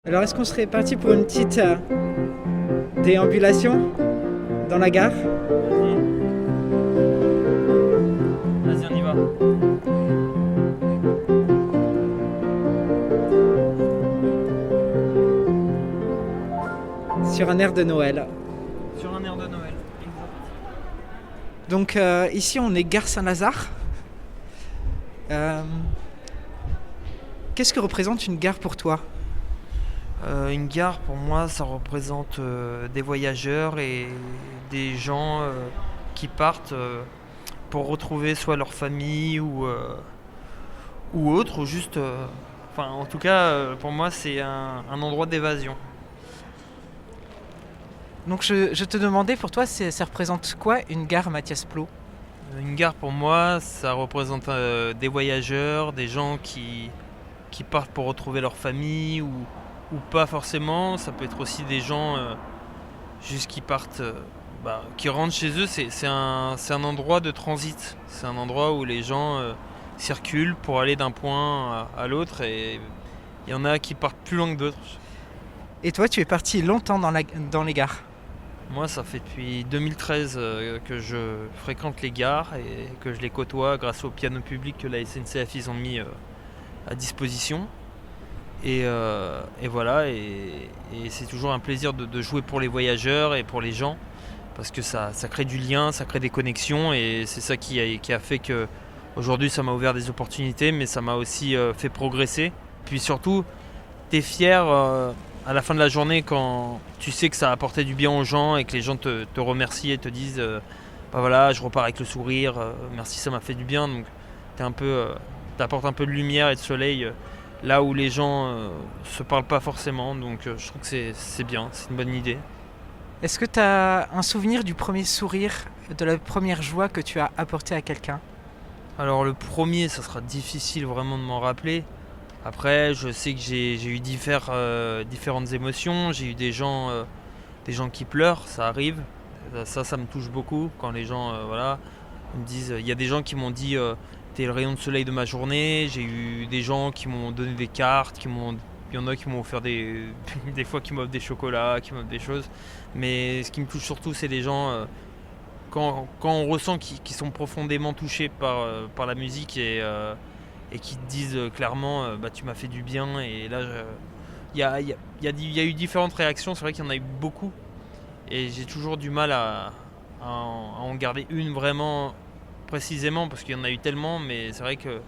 Alors, est-ce qu'on serait parti pour une petite déambulation dans la gare? Vas-y, on y va. Sur un air de Noël. Sur un air de Noël. Donc, ici, on est gare Saint-Lazare. Euh, Qu'est-ce que représente une gare pour toi? Une gare, pour moi, ça représente des voyageurs et des gens qui partent pour retrouver soit leur famille ou autre, ou juste. Enfin, en tout cas, pour moi, c'est un endroit d'évasion. Donc, je te demandais, pour toi, ça représente quoi une gare Mathias Plot? Une gare, pour moi, ça représente des voyageurs, des gens qui partent pour retrouver leur famille ou pas forcément. Ça peut être aussi des gens juste qui partent, qui rentrent chez eux. C'est un endroit de transit. C'est un endroit où les gens circulent pour aller d'un point à l'autre et il y en a qui partent plus loin que d'autres. Et toi, tu es parti longtemps dans les gares. Moi, ça fait depuis 2013 que je fréquente les gares et que je les côtoie grâce au piano public que la SNCF ils ont mis à disposition. Et voilà, et c'est toujours un plaisir de jouer pour les voyageurs et pour les gens, parce que ça crée du lien, ça crée des connexions, et c'est ça qui a fait que aujourd'hui ça m'a ouvert des opportunités, mais ça m'a aussi fait progresser. Puis surtout, t'es fier à la fin de la journée quand tu sais que ça a apporté du bien aux gens et que les gens te remercient et te disent bah voilà, je repars avec le sourire, merci, ça m'a fait du bien. Donc t'apportes un peu de lumière et de soleil là où les gens se parlent pas forcément. Donc je trouve que c'est bien, c'est une bonne idée. Est-ce que tu as un souvenir du premier sourire, de la première joie que tu as apporté à quelqu'un? Alors le premier, ça sera difficile vraiment de m'en rappeler. Après, je sais que j'ai eu différentes émotions. J'ai eu des gens qui pleurent, ça arrive. Ça me touche beaucoup quand les gens voilà, me disent. Il y a des gens qui m'ont dit t'es le rayon de soleil de ma journée. J'ai eu des gens qui m'ont donné des cartes, il y en a qui m'ont offert des fois qui m'offrent des chocolats, qui m'offrent des choses. Mais ce qui me touche surtout, c'est les gens quand on ressent qu'ils sont profondément touchés par la musique et qui te disent clairement bah, tu m'as fait du bien. Et là, il y a eu différentes réactions. C'est vrai qu'il y en a eu beaucoup. Et j'ai toujours du mal à en garder une vraiment précisément parce qu'il y en a eu tellement. Mais c'est vrai que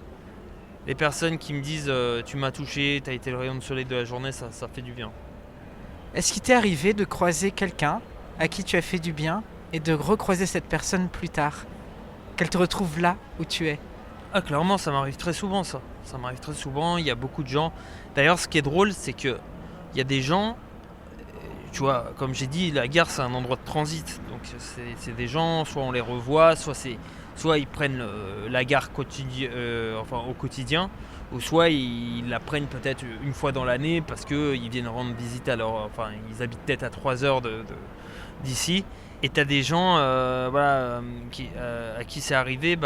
les personnes qui me disent tu m'as touché, t'as été le rayon de soleil de la journée, ça fait du bien. Est-ce qu'il t'est arrivé de croiser quelqu'un à qui tu as fait du bien et de recroiser cette personne plus tard? Qu'elle te retrouve là où tu es? Ah, clairement, ça m'arrive très souvent, ça. Ça m'arrive très souvent. Il y a beaucoup de gens. D'ailleurs, ce qui est drôle, c'est que il y a des gens. Tu vois, comme j'ai dit, la gare, c'est un endroit de transit. Donc, c'est des gens, soit on les revoit, soit ils prennent la gare au quotidien, ou soit ils la prennent peut-être une fois dans l'année parce qu'ils viennent rendre visite enfin, ils habitent peut-être à 3 heures d'ici. Et t'as des gens voilà, à qui c'est arrivé,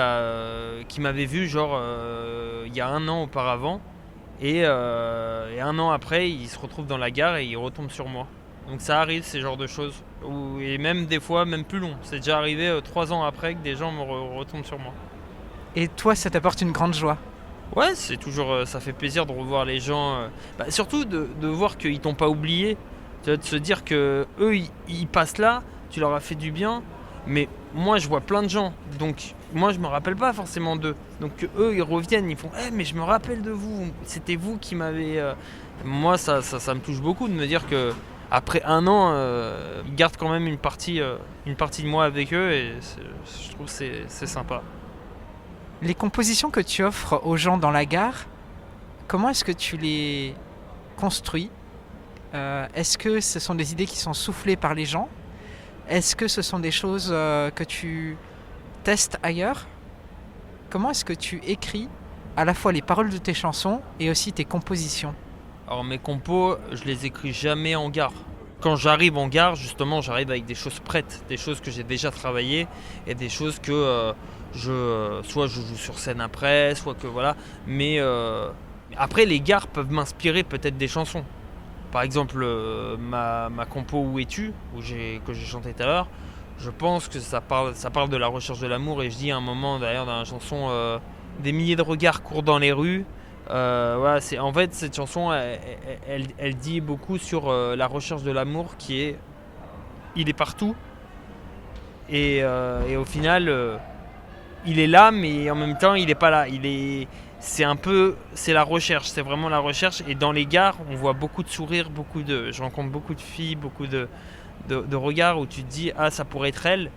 qui m'avaient vu genre il y a un an auparavant et un an après ils se retrouvent dans la gare et ils retombent sur moi. Donc ça arrive ces genres de choses. Et même des fois même plus long. C'est déjà arrivé 3 ans après que des gens retombent sur moi. Et toi, ça t'apporte une grande joie. Ouais, c'est toujours ça fait plaisir de revoir les gens. Surtout de voir qu'ils t'ont pas oublié. Tu vois, de se dire que eux ils passent là, tu leur as fait du bien, mais moi je vois plein de gens, donc moi je me rappelle pas forcément d'eux. Donc eux ils reviennent, ils font mais je me rappelle de vous, c'était vous qui m'avez. Moi ça me touche beaucoup de me dire que après un an, ils gardent quand même une partie de moi avec eux et je trouve que c'est sympa. Les compositions que tu offres aux gens dans la gare, comment est-ce que tu les construis? Est-ce que ce sont des idées qui sont soufflées par les gens? Est-ce que ce sont des choses que tu testes ailleurs? Comment est-ce que tu écris à la fois les paroles de tes chansons et aussi tes compositions? Alors mes compos, je les écris jamais en gare. Quand j'arrive en gare, justement, j'arrive avec des choses prêtes, des choses que j'ai déjà travaillées et des choses que soit je joue sur scène après, soit que voilà. Mais après, les gares peuvent m'inspirer peut-être des chansons. Par exemple, ma compo Où es-tu, que j'ai chanté tout à l'heure, je pense que ça parle de la recherche de l'amour. Et je dis à un moment d'ailleurs dans la chanson des milliers de regards courent dans les rues. Voilà, en fait, cette chanson, elle dit beaucoup sur la recherche de l'amour il est partout. Et au final, il est là, mais en même temps, il n'est pas là. C'est la recherche, c'est vraiment la recherche. Et dans les gares, on voit beaucoup de sourires, je rencontre beaucoup de filles, beaucoup de regards où tu te dis, ah, ça pourrait être elle,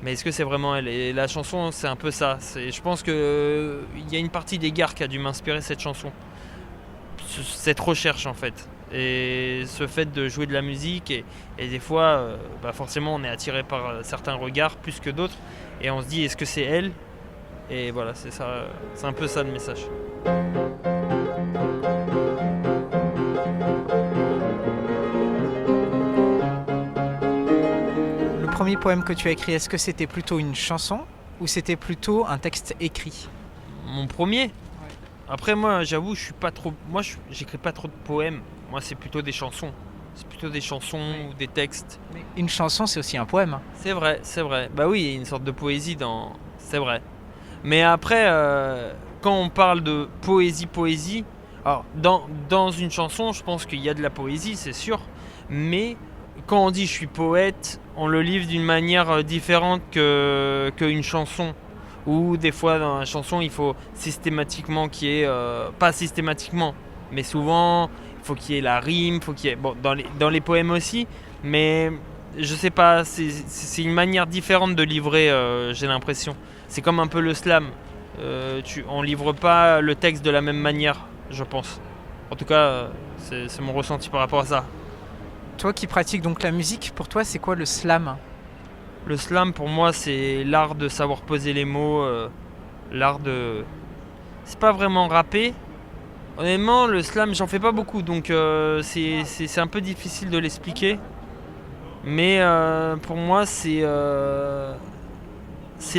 mais est-ce que c'est vraiment elle? Et la chanson, c'est un peu ça. Je pense qu'il y a une partie des gares qui a dû m'inspirer cette chanson. Cette recherche, en fait. Et ce fait de jouer de la musique, et des fois, forcément, on est attiré par certains regards plus que d'autres. Et on se dit, est-ce que c'est elle? Et voilà, c'est ça, c'est un peu ça le message. Le premier poème que tu as écrit, est-ce que c'était plutôt une chanson ou c'était plutôt un texte écrit? Mon premier. Après, moi, j'avoue, j'écris pas trop de poèmes. Moi, c'est plutôt des chansons. C'est plutôt des chansons ou des textes. Mais une chanson, c'est aussi un poème. C'est vrai, c'est vrai. Bah oui, il y a une sorte de poésie dans... C'est vrai. Mais après, quand on parle de poésie... Alors, dans une chanson, je pense qu'il y a de la poésie, c'est sûr. Mais quand on dit « je suis poète », on le livre d'une manière différente qu'une chanson. Ou des fois, dans la chanson, il faut systématiquement qu'il y ait... pas systématiquement, mais souvent, il faut qu'il y ait la rime, faut qu'il y ait... Bon, dans les poèmes aussi, mais je sais pas, c'est une manière différente de livrer, j'ai l'impression. C'est comme un peu le slam. On livre pas le texte de la même manière, je pense. En tout cas, c'est mon ressenti par rapport à ça. Toi qui pratiques donc la musique, pour toi, c'est quoi le slam? Le slam, pour moi, c'est l'art de savoir poser les mots, l'art de... C'est pas vraiment rapper. Honnêtement, le slam, j'en fais pas beaucoup, donc c'est un peu difficile de l'expliquer. Mais pour moi, c'est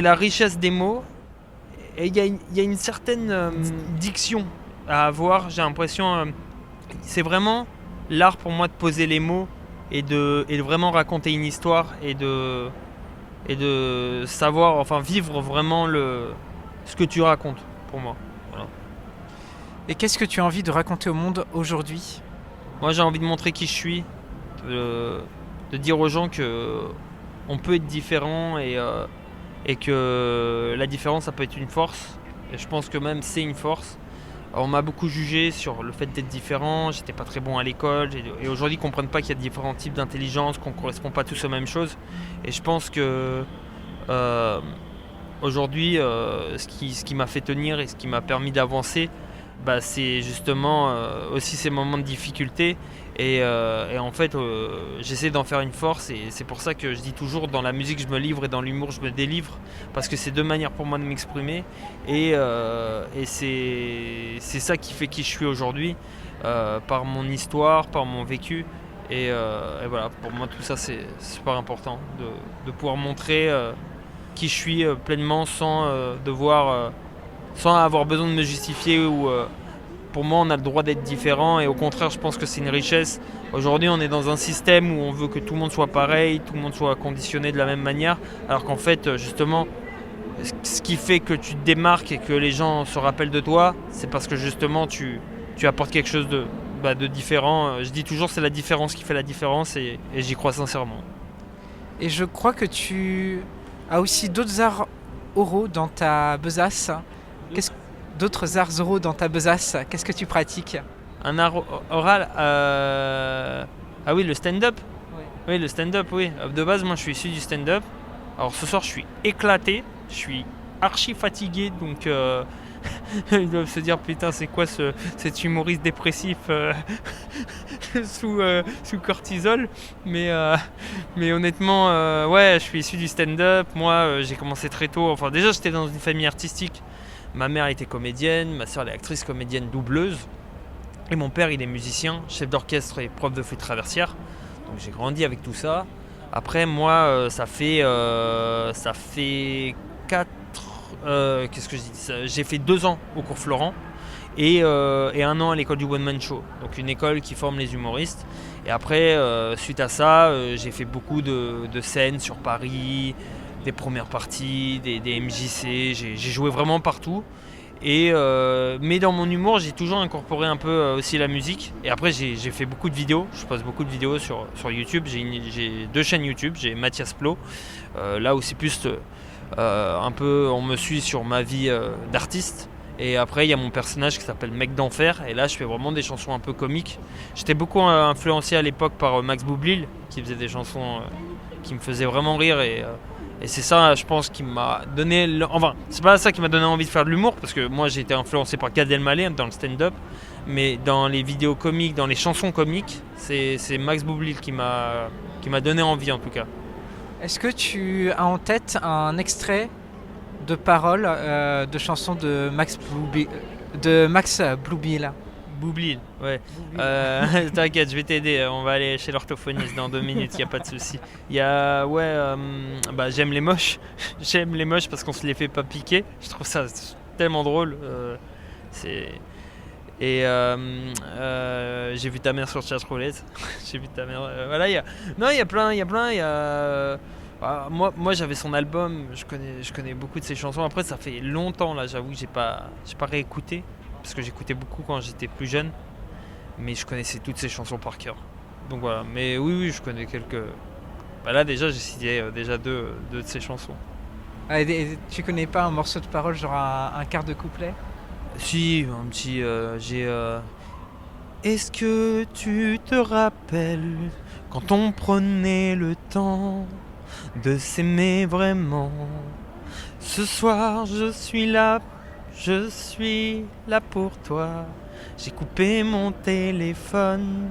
la richesse des mots. Et il y a une certaine diction à avoir, j'ai l'impression. C'est vraiment l'art pour moi de poser les mots et de vraiment raconter une histoire et de savoir, enfin vivre vraiment ce que tu racontes, pour moi. Voilà. Et qu'est-ce que tu as envie de raconter au monde aujourd'hui? Moi, j'ai envie de montrer qui je suis, de dire aux gens que on peut être différent et que la différence, ça peut être une force. Et je pense que même c'est une force. Alors, on m'a beaucoup jugé sur le fait d'être différent, j'étais pas très bon à l'école, et aujourd'hui ils comprennent pas qu'il y a différents types d'intelligence, qu'on correspond pas tous aux mêmes choses. Et je pense que aujourd'hui, ce qui m'a fait tenir et ce qui m'a permis d'avancer, c'est justement aussi ces moments de difficulté. Et en fait, j'essaie d'en faire une force, et c'est pour ça que je dis toujours, dans la musique je me livre et dans l'humour je me délivre, parce que c'est deux manières pour moi de m'exprimer, et c'est ça qui fait qui je suis aujourd'hui, par mon histoire, par mon vécu, et voilà, pour moi tout ça c'est super important, de pouvoir montrer qui je suis pleinement sans avoir besoin de me justifier ou... Pour moi, on a le droit d'être différent, et au contraire, je pense que c'est une richesse. Aujourd'hui, on est dans un système où on veut que tout le monde soit pareil, tout le monde soit conditionné de la même manière, alors qu'en fait, justement, ce qui fait que tu te démarques et que les gens se rappellent de toi, c'est parce que justement, tu apportes quelque chose de différent. Je dis toujours, c'est la différence qui fait la différence, et j'y crois sincèrement. Et je crois que tu as aussi d'autres arts oraux dans ta besace. D'autres arts oraux dans ta besace, qu'est-ce que tu pratiques? Un art oral Ah oui, le stand-up. Ouais. Oui, le stand-up, oui. De base, moi, je suis issu du stand-up. Alors, ce soir, je suis éclaté. Je suis archi fatigué, donc... ils doivent se dire, putain, c'est quoi cet humoriste dépressif sous cortisol. Mais honnêtement, ouais, je suis issu du stand-up. Moi, j'ai commencé très tôt. Enfin, déjà, j'étais dans une famille artistique. Ma mère était comédienne, ma soeur est actrice, comédienne, doubleuse. Et mon père, il est musicien, chef d'orchestre et prof de flûte traversière. Donc j'ai grandi avec tout ça. Après, moi, ça fait 4... qu'est-ce que je dis ? J'ai fait 2 ans au cours Florent. et 1 an à l'école du One Man Show, donc une école qui forme les humoristes. Et après, suite à ça, j'ai fait beaucoup de scènes sur Paris, des premières parties, des MJC, j'ai joué vraiment partout. Mais dans mon humour, j'ai toujours incorporé un peu aussi la musique. Et après, j'ai fait beaucoup de vidéos. Je poste beaucoup de vidéos sur YouTube. J'ai 2 chaînes YouTube. J'ai Mathias Plot. Là où c'est plus un peu, on me suit sur ma vie d'artiste. Et après, il y a mon personnage qui s'appelle Mec d'Enfer. Et là, je fais vraiment des chansons un peu comiques. J'étais beaucoup influencé à l'époque par Max Boublil, qui faisait des chansons qui me faisaient vraiment rire. Et c'est ça, je pense, qui m'a donné... Enfin, c'est pas ça qui m'a donné envie de faire de l'humour, parce que moi, j'ai été influencé par Gad Elmaleh dans le stand-up. Mais dans les vidéos comiques, dans les chansons comiques, c'est Max Boublil qui m'a donné envie, en tout cas. Est-ce que tu as en tête un extrait de paroles de chansons de Max Boublil? Boublil, ouais. T'inquiète, je vais t'aider. On va aller chez l'orthophoniste dans 2 minutes, il n'y a pas de souci. Il y a, j'aime les moches. J'aime les moches parce qu'on se les fait pas piquer. Je trouve ça tellement drôle. J'ai vu ta mère sur Chatroulette. J'ai vu ta mère. Voilà, il y a plein. Moi j'avais son album, je connais beaucoup de ses chansons. Après, ça fait longtemps là, j'avoue que j'ai pas réécouté. Parce que j'écoutais beaucoup quand j'étais plus jeune, mais je connaissais toutes ces chansons par cœur. Donc voilà, mais oui, je connais quelques... là déjà, j'ai cité déjà deux de ces chansons. Tu connais pas un morceau de parole, genre un quart de couplet? Si, un petit... j'ai... Est-ce que tu te rappelles quand on prenait le temps de s'aimer vraiment? Ce soir, je suis là pour toi. J'ai coupé mon téléphone.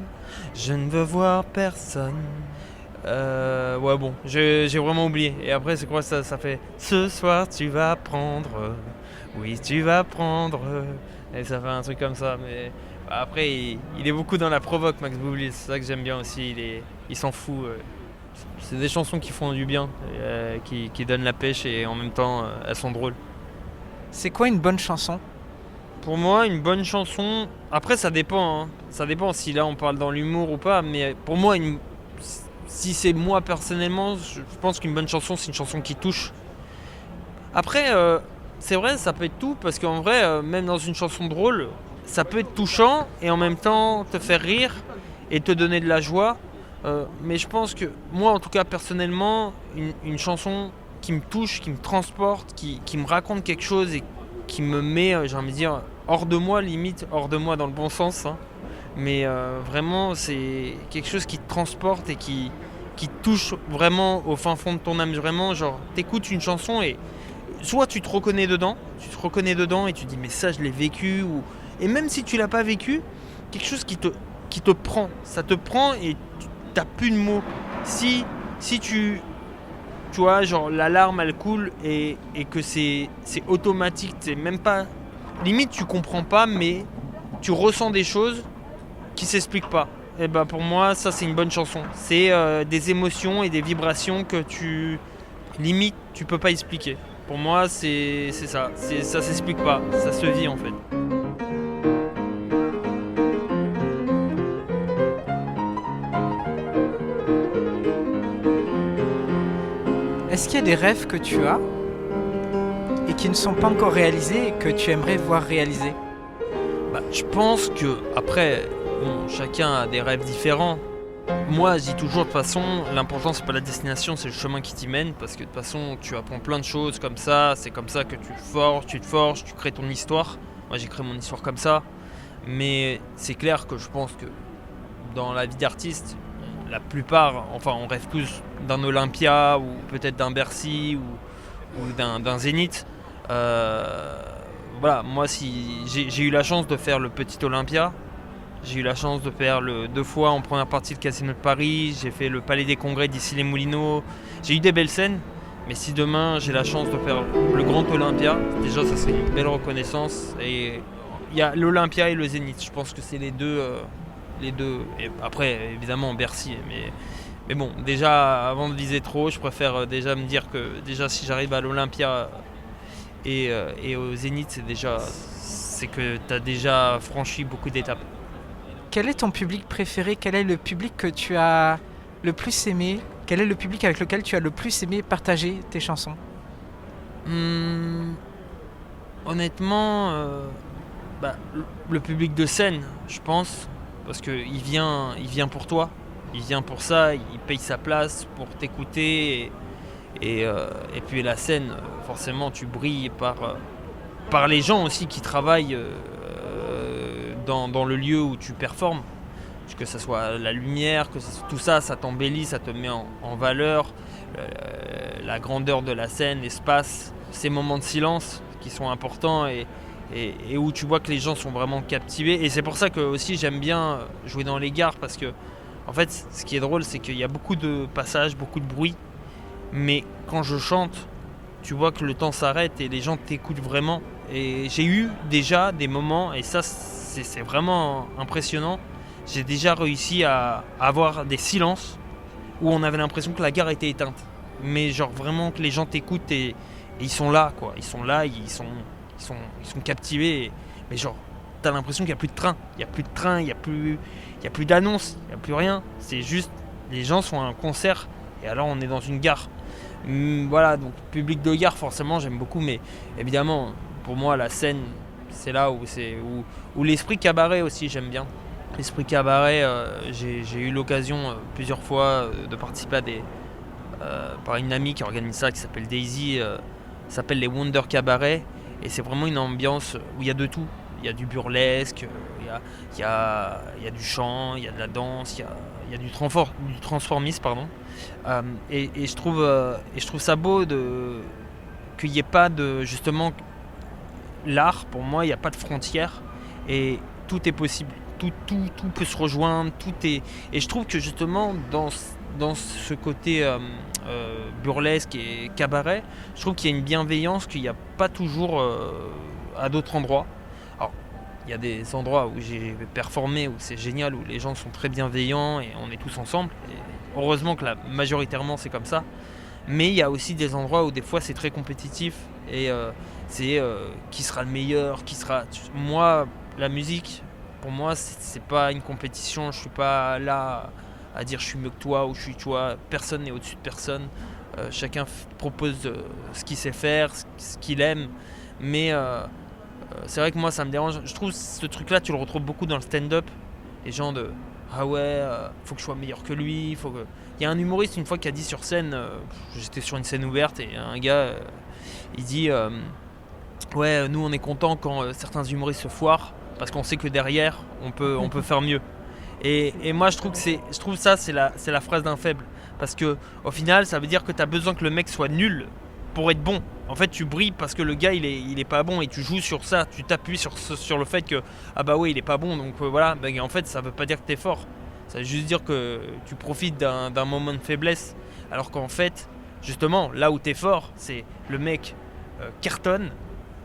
Je ne veux voir personne. Ouais, bon, j'ai vraiment oublié. Et après, c'est quoi ça fait? Ce soir, tu vas prendre. Oui, tu vas prendre. Et ça fait un truc comme ça. Mais après, il est beaucoup dans la provoque, Max Boublil. C'est ça que j'aime bien aussi. Il s'en fout. C'est des chansons qui font du bien, qui donnent la pêche et en même temps, elles sont drôles. C'est quoi une bonne chanson? Pour moi, une bonne chanson... Après, ça dépend. Hein. Ça dépend si là, on parle dans l'humour ou pas. Mais pour moi, si c'est moi personnellement, je pense qu'une bonne chanson, c'est une chanson qui touche. Après, c'est vrai, ça peut être tout. Parce qu'en vrai, même dans une chanson drôle, ça peut être touchant et en même temps te faire rire et te donner de la joie. Mais je pense que moi, en tout cas, personnellement, une chanson qui me touche, qui me transporte, qui me raconte quelque chose et qui me met, j'ai envie de dire, hors de moi, limite, hors de moi dans le bon sens. Hein. Mais vraiment, c'est quelque chose qui te transporte et qui te touche vraiment au fin fond de ton âme. Vraiment, genre, t'écoutes une chanson et soit tu te reconnais dedans et tu te dis, mais ça, je l'ai vécu. Et même si tu l'as pas vécu, quelque chose qui te prend. Ça te prend et tu n'as plus de mots. Si tu vois, genre la larme elle coule et que c'est automatique, c'est même pas... Limite tu comprends pas mais tu ressens des choses qui s'expliquent pas. Et ben pour moi ça c'est une bonne chanson. C'est des émotions et des vibrations que limite tu peux pas expliquer. Pour moi c'est ça, ça s'explique pas, ça se vit en fait. Est-ce qu'il y a des rêves que tu as et qui ne sont pas encore réalisés et que tu aimerais voir réalisés? Je pense que après, bon, chacun a des rêves différents. Moi, je dis toujours de toute façon, l'important c'est pas la destination, c'est le chemin qui t'y mène, parce que de toute façon, tu apprends plein de choses comme ça. C'est comme ça que tu te forges, tu crées ton histoire. Moi, j'ai créé mon histoire comme ça. Mais c'est clair que je pense que dans la vie d'artiste, la plupart, enfin on rêve tous d'un Olympia ou peut-être d'un Bercy ou d'un Zénith. Voilà, moi si j'ai eu la chance de faire le petit Olympia, j'ai eu la chance de faire 2 fois en première partie le Casino de Paris, j'ai fait le Palais des Congrès d'Issy-les-Moulineaux, j'ai eu des belles scènes, mais si demain j'ai la chance de faire le grand Olympia, déjà ça serait une belle reconnaissance. Et il y a l'Olympia et le Zénith, je pense que c'est les deux, et après évidemment Bercy, mais bon, déjà avant de viser trop, je préfère déjà me dire que déjà si j'arrive à l'Olympia et au Zénith, c'est que tu as déjà franchi beaucoup d'étapes. Quel est ton public préféré? Quel est le public que tu as le plus aimé? Quel est le public avec lequel tu as le plus aimé partager tes chansons? Hum, Honnêtement, le public de scène, je pense, parce qu'il vient pour toi, il vient pour ça, il paye sa place pour t'écouter, et puis la scène, forcément, tu brilles par les gens aussi qui travaillent dans le lieu où tu performes, que ce soit la lumière, tout ça, ça t'embellit, ça te met en valeur, la grandeur de la scène, l'espace, ces moments de silence qui sont importants et où tu vois que les gens sont vraiment captivés. Et c'est pour ça que aussi j'aime bien jouer dans les gares, parce que en fait ce qui est drôle, c'est qu'il y a beaucoup de passages, beaucoup de bruit, mais quand je chante, tu vois que le temps s'arrête et les gens t'écoutent vraiment. Et j'ai eu déjà des moments, et ça c'est vraiment impressionnant, j'ai déjà réussi à avoir des silences où on avait l'impression que la gare était éteinte. Mais genre vraiment que les gens t'écoutent et ils sont là, quoi. Ils sont là, ils sont captivés. Mais genre, t'as l'impression qu'il n'y a plus de train. Il n'y a plus de train, il n'y a plus d'annonce, il n'y a plus rien. C'est juste, les gens sont à un concert et alors on est dans une gare. Voilà, donc public de gare, forcément, j'aime beaucoup. Mais évidemment, pour moi, la scène, c'est là où l'esprit cabaret aussi, j'aime bien. L'esprit cabaret, j'ai eu l'occasion plusieurs fois de participer par une amie qui organise ça, qui s'appelle Daisy, ça s'appelle les Wonder Cabaret, et c'est vraiment une ambiance où il y a de tout. Il y a du burlesque, il y a du chant, il y a de la danse, il y a du transformisme, pardon. Et je trouve ça beau qu'il n'y ait pas de, justement, l'art, pour moi, il n'y a pas de frontières, et tout est possible. Tout peut se rejoindre, et je trouve que justement dans ce côté burlesque et cabaret, je trouve qu'il y a une bienveillance qu'il n'y a pas toujours à d'autres endroits. Alors, il y a des endroits où j'ai performé, où c'est génial, où les gens sont très bienveillants et on est tous ensemble. Et heureusement que majoritairement c'est comme ça. Mais il y a aussi des endroits où des fois c'est très compétitif et c'est qui sera le meilleur, Moi, la musique, pour moi, c'est pas une compétition. Je suis pas là à dire je suis mieux que toi ou je suis toi. Personne n'est au-dessus de personne. Chacun propose ce qu'il sait faire, ce qu'il aime. Mais c'est vrai que moi, ça me dérange. Je trouve ce truc-là, tu le retrouves beaucoup dans le stand-up. Les gens de ah ouais, faut que je sois meilleur que lui. Il y a un humoriste une fois qui a dit sur scène, j'étais sur une scène ouverte et un gars, il dit ouais, nous on est content quand certains humoristes se foirent, parce qu'on sait que derrière on peut faire mieux. Et moi je trouve ça c'est la phrase d'un faible, parce que au final ça veut dire que tu as besoin que le mec soit nul pour être bon. En fait tu brilles parce que le gars il est pas bon, et tu joues sur ça, tu t'appuies sur le fait que ah bah ouais il est pas bon, donc voilà. En fait ça veut pas dire que t'es fort, ça veut juste dire que tu profites d'un moment de faiblesse, alors qu'en fait justement là où t'es fort, c'est le mec cartonne,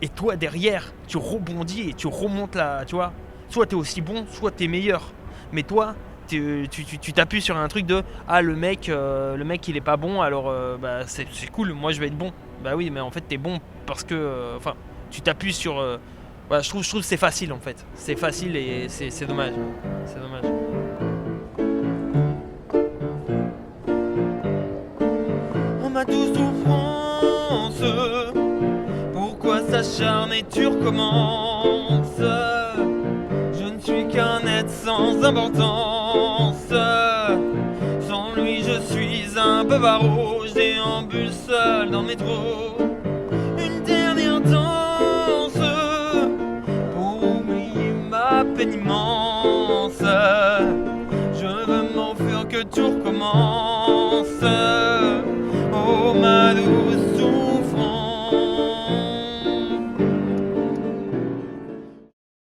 et toi derrière tu rebondis et tu remontes là, tu vois. Soit t'es aussi bon, soit t'es meilleur. Mais toi, tu t'appuies sur un truc de ah le mec il est pas bon, alors c'est cool, moi je vais être bon. Bah oui, mais en fait t'es bon parce que tu t'appuies sur voilà, je trouve que c'est facile en fait. C'est facile et c'est dommage. C'est dommage. On m'a tous souffrance. Pourquoi s'acharner, tu recommences? Je ne suis qu'un être sans importance. Sans lui je suis un peu bavard, je déambule seul dans le métro.